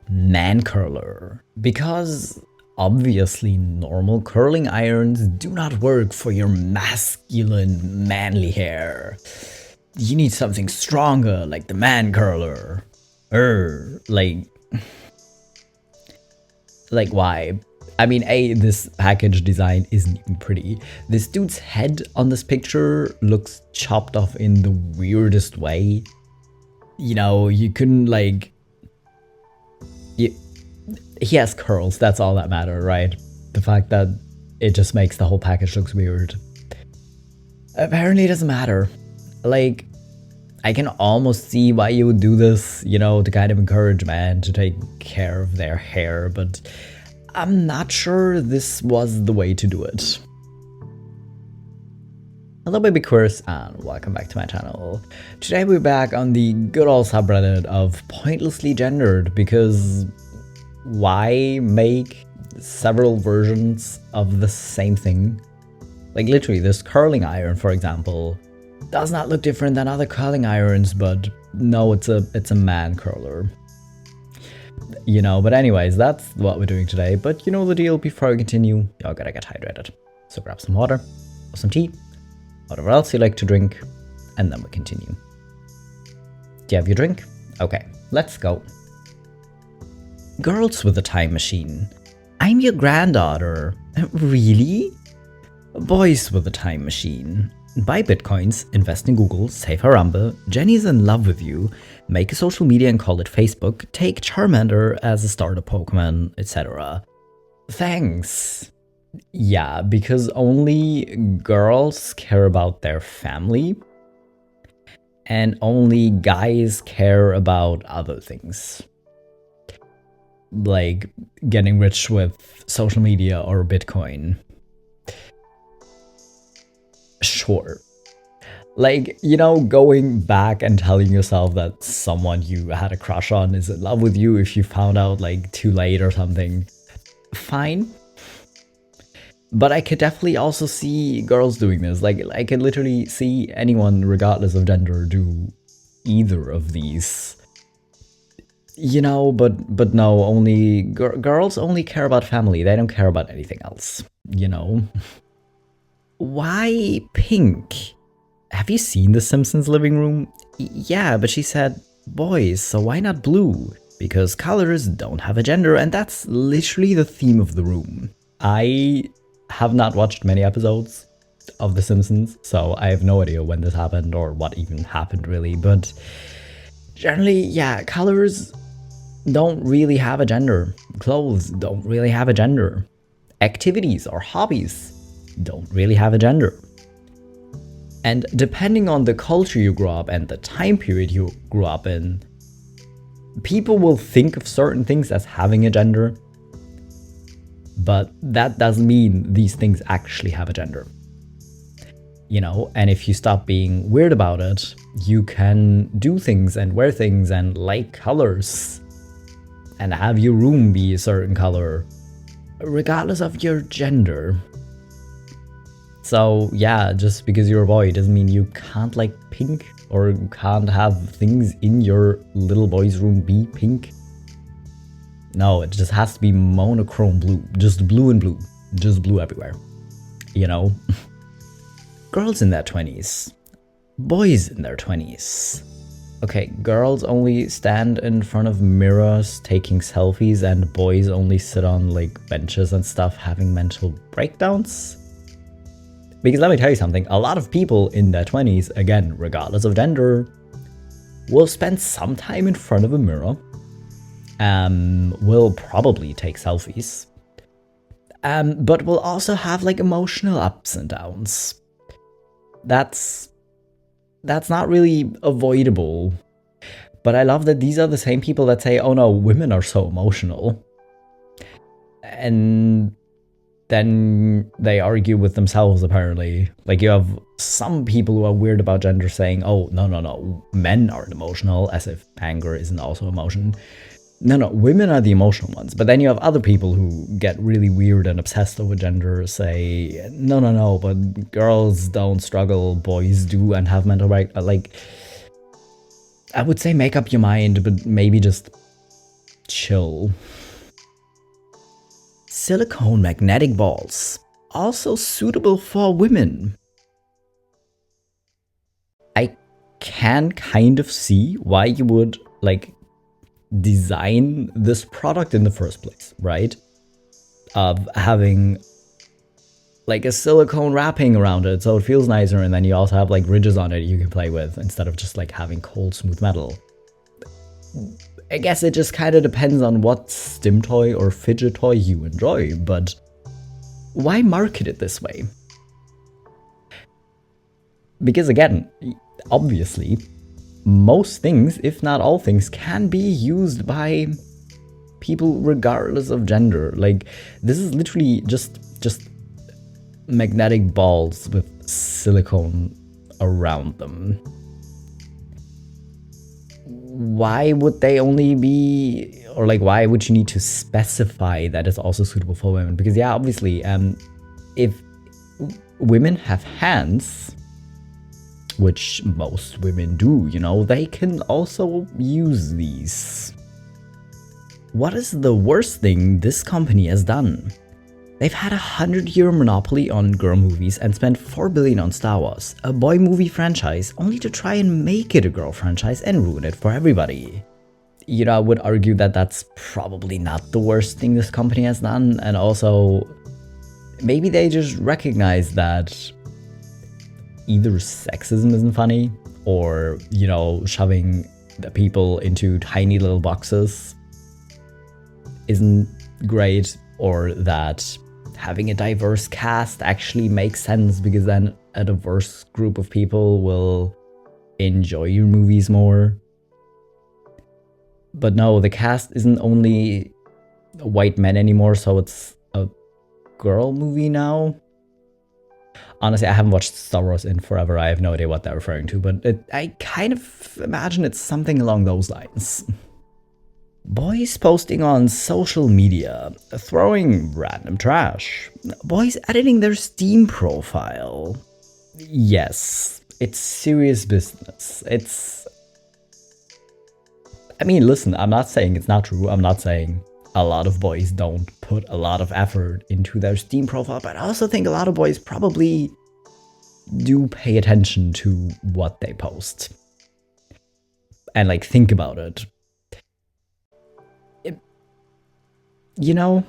man curler. Because obviously normal curling irons do not work for your masculine, manly hair. You need something stronger, like the man curler. Like why? I mean, this package design isn't even pretty. This dude's head on this picture looks chopped off in the weirdest way. You know, you couldn't like... He has curls, that's all that matters, right? The fact that it just makes the whole package looks weird. Apparently it doesn't matter. Like, I can almost see why you would do this, you know, to kind of encourage men to take care of their hair, but I'm not sure this was the way to do it. Hello BabyQueers and welcome back to my channel. Today we're back on the good old subreddit of pointlessly gendered, because why make several versions of the same thing? Like literally this curling iron, for example, does not look different than other curling irons, but no, it's a man curler. You know, but anyways, that's what we're doing today. But you know the deal, before we continue, y'all gotta get hydrated. So grab some water, or some tea, whatever else you like to drink, and then we continue. Do you have your drink? Okay, let's go. Girls with a time machine. I'm your granddaughter. Really? Boys with a time machine. Buy bitcoins, invest in Google, save Harambe, Jenny's in love with you, make a social media and call it Facebook, take Charmander as a starter Pokemon, etc. Thanks. Yeah, because only girls care about their family, and only guys care about other things. Like getting rich with social media or Bitcoin. Sure. Like, you know, going back and telling yourself that someone you had a crush on is in love with you if you found out like too late or something. Fine. But I could definitely also see girls doing this. Like, I could literally see anyone, regardless of gender, do either of these. You know, but no, only girls only care about family. They don't care about anything else, you know? Why pink? Have you seen The Simpsons living room? Yeah, but she said boys, so why not blue? Because colors don't have a gender, and that's literally the theme of the room. I have not watched many episodes of The Simpsons, so I have no idea when this happened or what even happened really, but generally, yeah, colors don't really have a gender. Clothes don't really have a gender. Activities or hobbies don't really have a gender. And depending on the culture you grew up and the time period you grew up in, people will think of certain things as having a gender, but that doesn't mean these things actually have a gender. You know, and if you stop being weird about it, you can do things and wear things and like colors and have your room be a certain color, regardless of your gender. So yeah, just because you're a boy doesn't mean you can't like pink or can't have things in your little boy's room be pink. No, it just has to be monochrome blue, just blue and blue, just blue everywhere, you know? Girls in their 20s, boys in their 20s. Okay, girls only stand in front of mirrors taking selfies, and boys only sit on like benches and stuff having mental breakdowns. Because let me tell you something, a lot of people in their 20s, again, regardless of gender, will spend some time in front of a mirror, will probably take selfies, but will also have like emotional ups and downs. That's not really avoidable. But I love that these are the same people that say, oh no, women are so emotional. And then they argue with themselves, apparently. Like, you have some people who are weird about gender saying, oh, no, men aren't emotional, as if anger isn't also emotion. No, women are the emotional ones. But then you have other people who get really weird and obsessed over gender, say, no, but girls don't struggle, boys do and have mental like, I would say make up your mind, but maybe just chill. Silicone magnetic balls, also suitable for women. I can kind of see why you would like design this product in the first place, right? Of having like a silicone wrapping around it so it feels nicer, and then you also have like ridges on it you can play with instead of just like having cold smooth metal. I guess it just kind of depends on what stim toy or fidget toy you enjoy, but why market it this way? Because again, obviously, most things, if not all things, can be used by people regardless of gender. Like, this is literally just magnetic balls with silicone around them. Why would they only be, or like, why would you need to specify that it's also suitable for women? Because yeah, obviously, if women have hands, which most women do, you know, they can also use these. What is the worst thing this company has done? They've had a 100-year monopoly on girl movies and spent $4 billion on Star Wars, a boy movie franchise, only to try and make it a girl franchise and ruin it for everybody. You know, I would argue that that's probably not the worst thing this company has done, and also maybe they just recognize that either sexism isn't funny, or, you know, shoving the people into tiny little boxes isn't great, or that having a diverse cast actually makes sense because then a diverse group of people will enjoy your movies more. But no, the cast isn't only white men anymore, so it's a girl movie now. Honestly, I haven't watched Star Wars in forever. I have no idea what they're referring to, but I kind of imagine it's something along those lines. Boys posting on social media, throwing random trash. Boys editing their Steam profile. Yes, it's serious business. I mean, listen, I'm not saying it's not true. I'm not saying a lot of boys don't put a lot of effort into their Steam profile, but I also think a lot of boys probably do pay attention to what they post. And like, think about it. You know,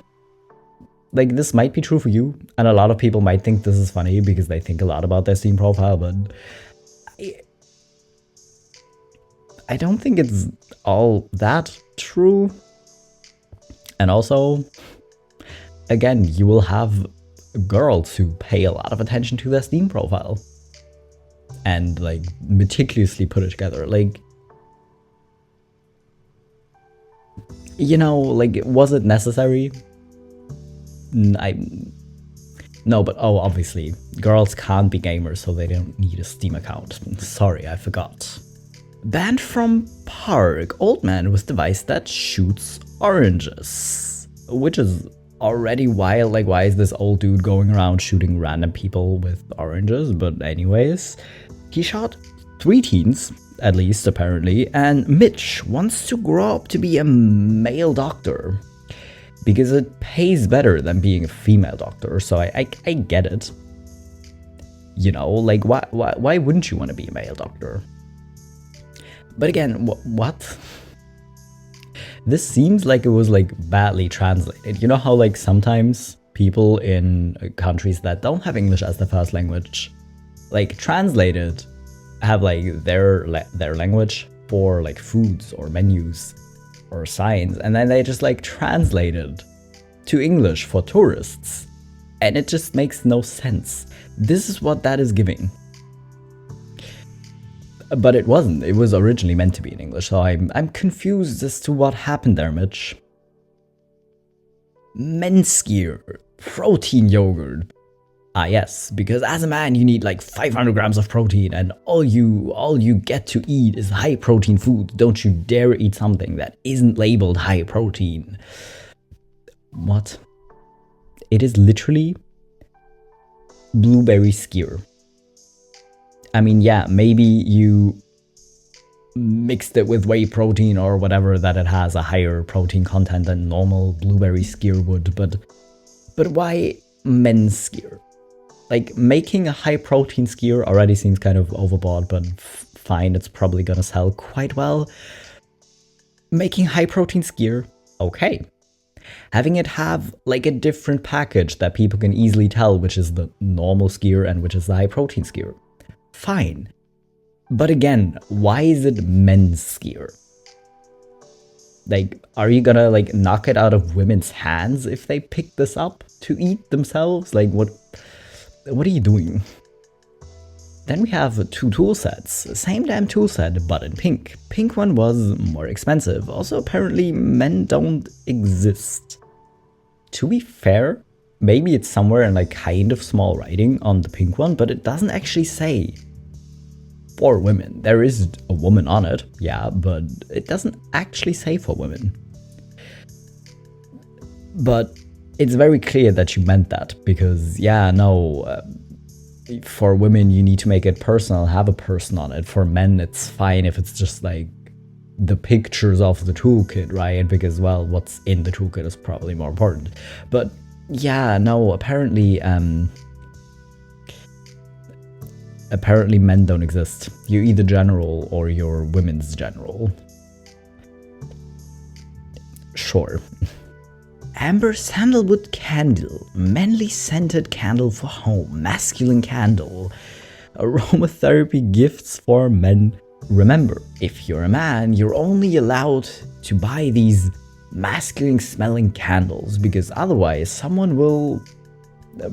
like, this might be true for you, and a lot of people might think this is funny because they think a lot about their Steam profile, but I don't think it's all that true. And also, again, you will have girls who pay a lot of attention to their Steam profile and like meticulously put it together. Like, you know, like, was it necessary? No, but oh, obviously, girls can't be gamers, so they don't need a Steam account. Sorry, I forgot. Banned from park, old man with device that shoots oranges. Which is already wild. Like, why is this old dude going around shooting random people with oranges? But anyways, he shot 3 teens, at least apparently, and Mitch wants to grow up to be a male doctor because it pays better than being a female doctor. So I get it. You know, like, why wouldn't you want to be a male doctor? But again, what? This seems like it was like badly translated. You know how like sometimes people in countries that don't have English as the first language, like, translated, have like their language for like foods or menus or signs, and then they just like translate it to English for tourists, and it just makes no sense. This is what that is giving. But it wasn't. It was originally meant to be in English, so I'm confused as to what happened there, Mitch. Men's gear, protein yogurt. Ah yes, because as a man you need like 500 grams of protein, and all you get to eat is high protein food. Don't you dare eat something that isn't labeled high protein. What? It is literally blueberry skyr. I mean, yeah, maybe you mixed it with whey protein or whatever, that it has a higher protein content than normal blueberry skyr would, but why men's skyr? Like, making a high protein skyr already seems kind of overbought, but fine, it's probably gonna sell quite well. Making high protein skyr, okay. Having it have like a different package that people can easily tell which is the normal skyr and which is the high protein skyr, fine. But again, why is it men's skyr? Like, are you gonna like knock it out of women's hands if they pick this up to eat themselves? Like, what are you doing? Then we have 2 tool sets, same damn tool set, but in pink. Pink one was more expensive. Also, apparently men don't exist. To be fair, maybe it's somewhere in like kind of small writing on the pink one, but it doesn't actually say for women. There is a woman on it, yeah, but it doesn't actually say for women. But it's very clear that you meant that, because yeah, no, for women you need to make it personal, have a person on it. For men it's fine if it's just like the pictures of the toolkit, right? Because, well, what's in the toolkit is probably more important. But yeah, no, apparently men don't exist. You're either general or you're women's general. Sure. Amber sandalwood candle, manly scented candle for home, masculine candle, aromatherapy gifts for men. Remember, if you're a man, you're only allowed to buy these masculine smelling candles, because otherwise someone will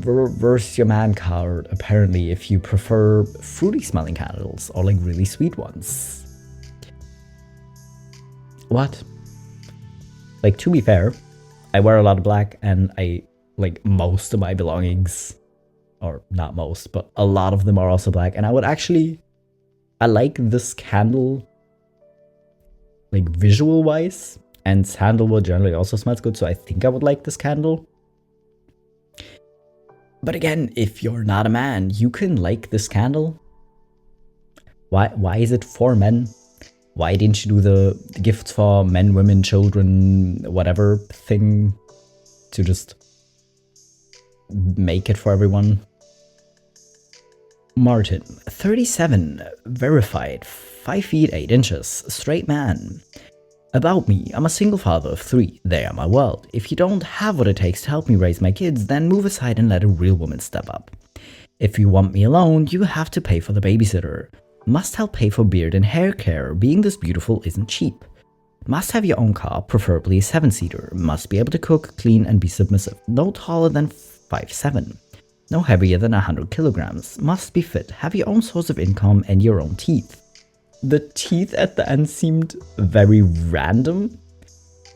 reverse your man card, apparently, if you prefer fruity smelling candles or like really sweet ones. What? Like, to be fair, I wear a lot of black, and I like most of my belongings, or not most, but a lot of them are also black. And I like this candle, like visual wise, and sandalwood generally also smells good, so I think I would like this candle. But again, if you're not a man, you can like this candle. Why is it for men? Why didn't you do the gifts for men, women, children, whatever thing, to just make it for everyone? Martin, 37, verified, 5 feet 8 inches, straight man. About me, I'm a single father of 3, they are my world. If you don't have what it takes to help me raise my kids, then move aside and let a real woman step up. If you want me alone, you have to pay for the babysitter. Must help pay for beard and hair care, being this beautiful isn't cheap. Must have your own car, preferably a 7-seater. Must be able to cook, clean and be submissive. No taller than 5'7". No heavier than 100 kilograms. Must be fit, have your own source of income and your own teeth. The teeth at the end seemed very random.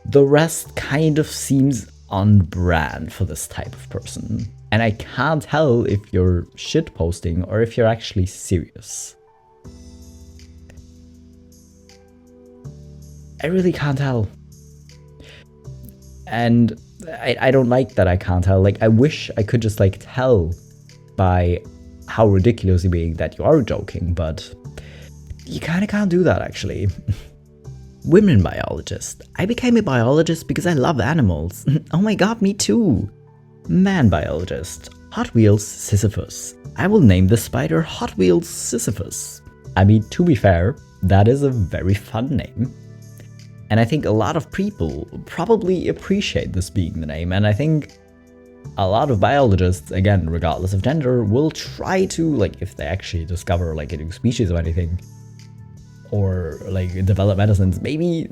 The rest kind of seems on brand for this type of person. And I can't tell if you're shitposting or if you're actually serious. I really can't tell. And I don't like that I can't tell. Like, I wish I could just like tell by how ridiculous you're being that you are joking, but you kind of can't do that actually. Women biologist. I became a biologist because I love animals. Oh my god, me too. Man biologist. Hot Wheels Sisyphus. I will name the spider Hot Wheels Sisyphus. I mean, to be fair, that is a very fun name. And I think a lot of people probably appreciate this being the name, and I think a lot of biologists, again, regardless of gender, will try to, like, if they actually discover like a new species or anything, or like develop medicines, maybe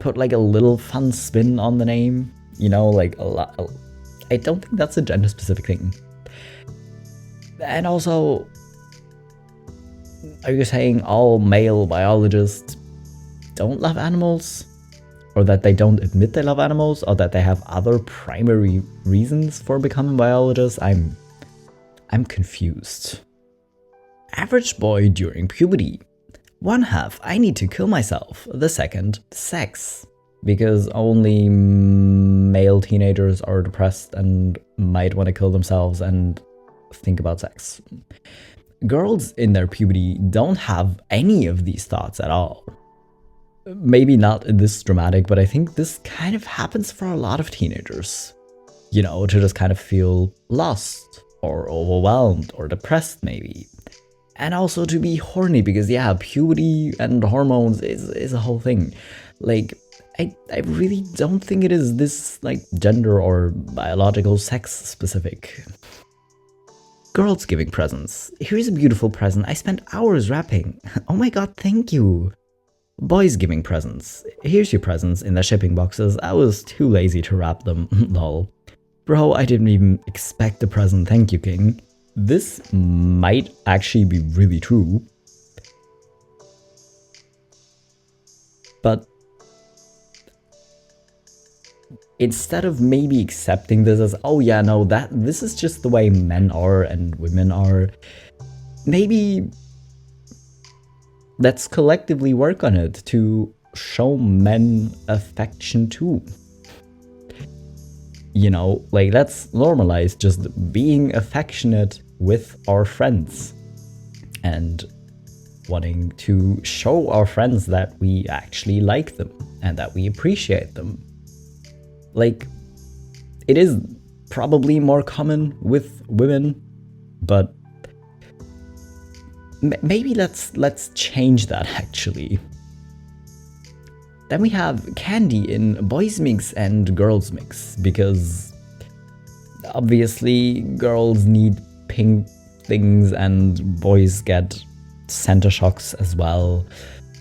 put like a little fun spin on the name, you know, like a lot. I don't think that's a gender specific thing. And also, are you saying all male biologists don't love animals, or that they don't admit they love animals, or that they have other primary reasons for becoming biologists? I'm confused. Average boy during puberty. 1/2, I need to kill myself. The second, sex. Because only male teenagers are depressed and might want to kill themselves and think about sex. girls in their puberty don't have any of these thoughts at all. Maybe not this dramatic, but I think this kind of happens for a lot of teenagers. You know, to just kind of feel lost or overwhelmed or depressed maybe. And also to be horny, because yeah, puberty and hormones is a whole thing. Like, I really don't think it is this like gender or biological sex specific. Girls giving presents. Here's a beautiful present. I spent hours wrapping. Oh my god, thank you. Boys giving presents. Here's your presents in the shipping boxes. I was too lazy to wrap them. Lol. Bro, I didn't even expect the present. Thank you, King. This might actually be really true. But instead of maybe accepting this as, oh yeah, no, this is just the way men are and women are, maybe let's collectively work on it to show men affection too. You know, like, let's normalize just being affectionate with our friends and wanting to show our friends that we actually like them and that we appreciate them. Like, it is probably more common with women, but maybe let's change that actually. Then we have candy in boys mix and girls mix, because obviously girls need pink things and boys get center shocks as well.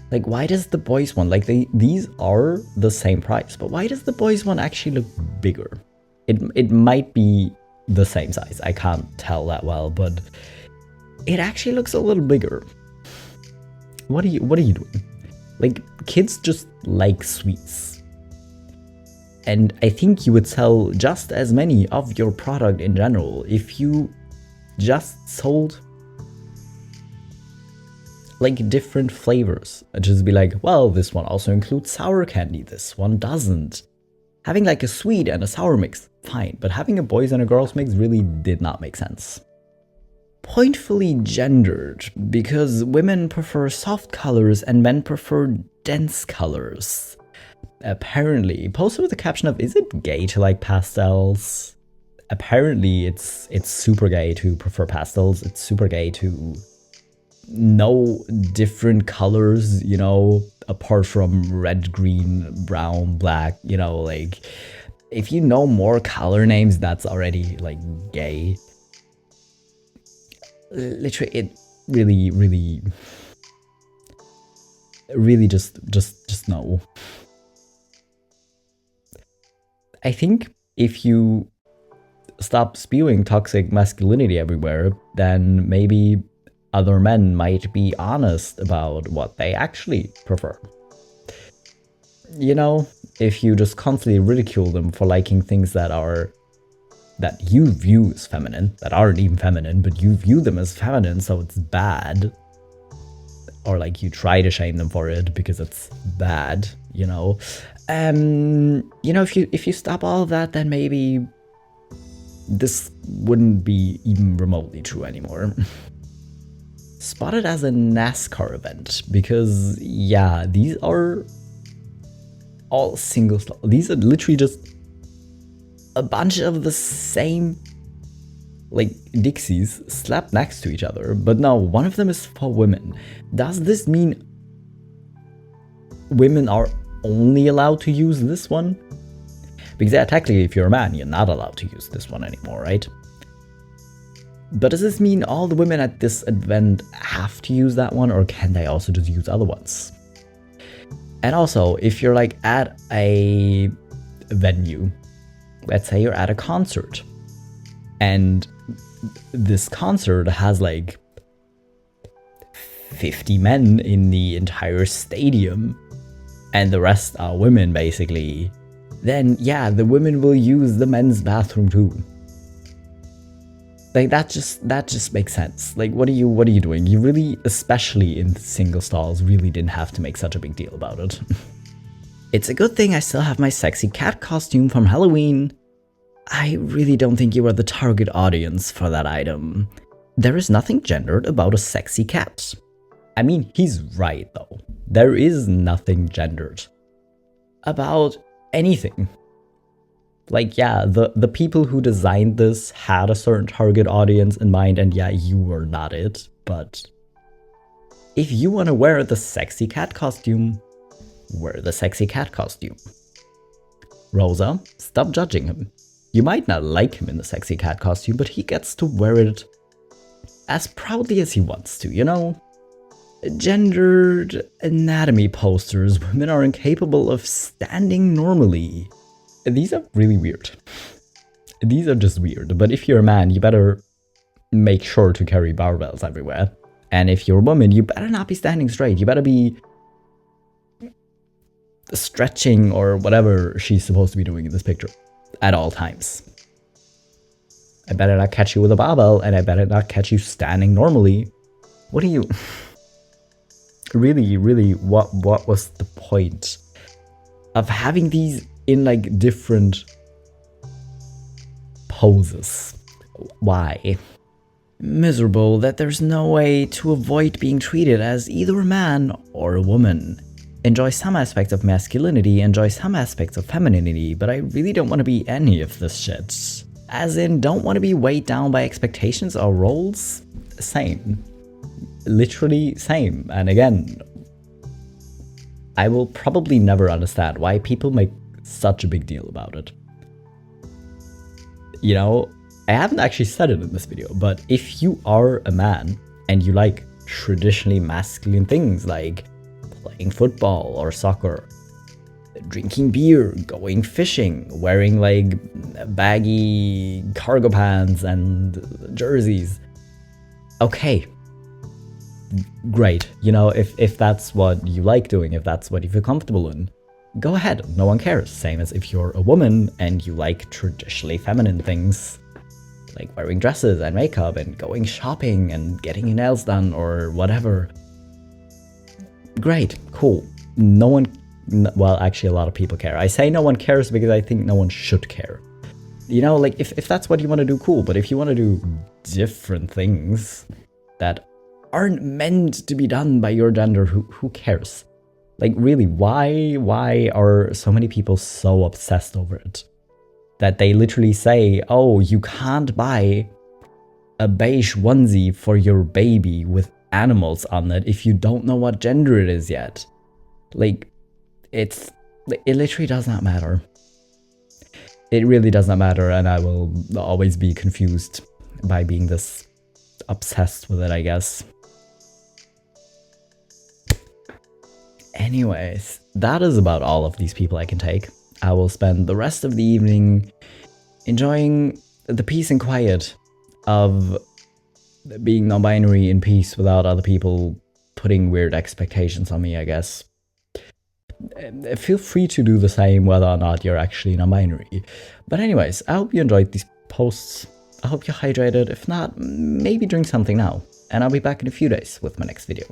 Like, why does the boys one, like, these are the same price, but why does the boys one actually look bigger? It might be the same size, I can't tell that well, but it actually looks a little bigger. What are you doing? Like, kids just like sweets. And I think you would sell just as many of your product in general if you just sold like different flavors. I'd just be like, well, this one also includes sour candy, this one doesn't. Having like a sweet and a sour mix, fine, but having a boys and a girls mix really did not make sense. Pointfully gendered, because women prefer soft colors and men prefer dense colors. Apparently, posted with the caption of, is it gay to like pastels? Apparently it's super gay to prefer pastels, it's super gay to know different colors, you know, apart from red, green, brown, black, you know, like, if you know more color names, that's already like gay. Literally, it really just no. I think if you stop spewing toxic masculinity everywhere, then maybe other men might be honest about what they actually prefer. You know, if you just constantly ridicule them for liking things that you view as feminine, that aren't even feminine, but you view them as feminine, so it's bad. Or like you try to shame them for it because it's bad, you know. You know, if you stop all of that, then maybe this wouldn't be even remotely true anymore. Spotted as a NASCAR event, because yeah, these are all single stall. These are literally just a bunch of the same like Dixies slapped next to each other, but no, one of them is for women. Does this mean women are only allowed to use this one? Because yeah, technically if you're a man, you're not allowed to use this one anymore, right? But does this mean all the women at this event have to use that one, or can they also just use other ones? And also, if you're like at a venue, let's say you're at a concert, and this concert has like 50 men in the entire stadium, and the rest are women basically, then yeah, the women will use the men's bathroom too. Like, that just makes sense. Like, what are you doing? You really, especially in single stalls, really didn't have to make such a big deal about it. It's a good thing I still have my sexy cat costume from Halloween. I really don't think you are the target audience for that item. There is nothing gendered about a sexy cat. I mean, he's right though. There is nothing gendered about anything. Like, yeah, the people who designed this had a certain target audience in mind, and yeah, you were not it, but if you want to wear the sexy cat costume, wear the sexy cat costume. Rosa, stop judging him. You might not like him in the sexy cat costume, but he gets to wear it as proudly as he wants to, you know? Gendered anatomy posters, women are incapable of standing normally. These are really weird. These are just weird, but if you're a man, you better make sure to carry barbells everywhere. And if you're a woman, you better not be standing straight. You better be stretching or whatever she's supposed to be doing in this picture at all times. I better not catch you with a barbell, and I better not catch you standing normally. What are you... Really, what was the point of having these in like different poses? Why? Miserable that there's no way to avoid being treated as either a man or a woman. Enjoy some aspects of masculinity, enjoy some aspects of femininity, but I really don't want to be any of this shit. As in, don't want to be weighed down by expectations or roles? Same. Literally same. And again, I will probably never understand why people make such a big deal about it. You know, I haven't actually said it in this video, but if you are a man and you like traditionally masculine things like playing football or soccer, drinking beer, going fishing, wearing like baggy cargo pants and jerseys, okay. Great, you know, if that's what you like doing, if that's what you feel comfortable in, go ahead, no one cares. Same as if you're a woman and you like traditionally feminine things, like wearing dresses and makeup and going shopping and getting your nails done or whatever. Great, cool. No one, well, actually a lot of people care. I say no one cares because I think no one should care. You know, like if that's what you want to do, cool, but if you want to do different things that aren't meant to be done by your gender, who cares? Like really, why are so many people so obsessed over it that they literally say, oh, you can't buy a beige onesie for your baby with animals on it if you don't know what gender it is yet? Like, it literally does not matter. It really does not matter, and I will always be confused by being this obsessed with it, I guess. Anyways, that is about all of these people I can take. I will spend the rest of the evening enjoying the peace and quiet of being non-binary in peace without other people putting weird expectations on me, I guess. Feel free to do the same whether or not you're actually non-binary. But anyways, I hope you enjoyed these posts. I hope you're hydrated. If not, maybe drink something now. And I'll be back in a few days with my next video.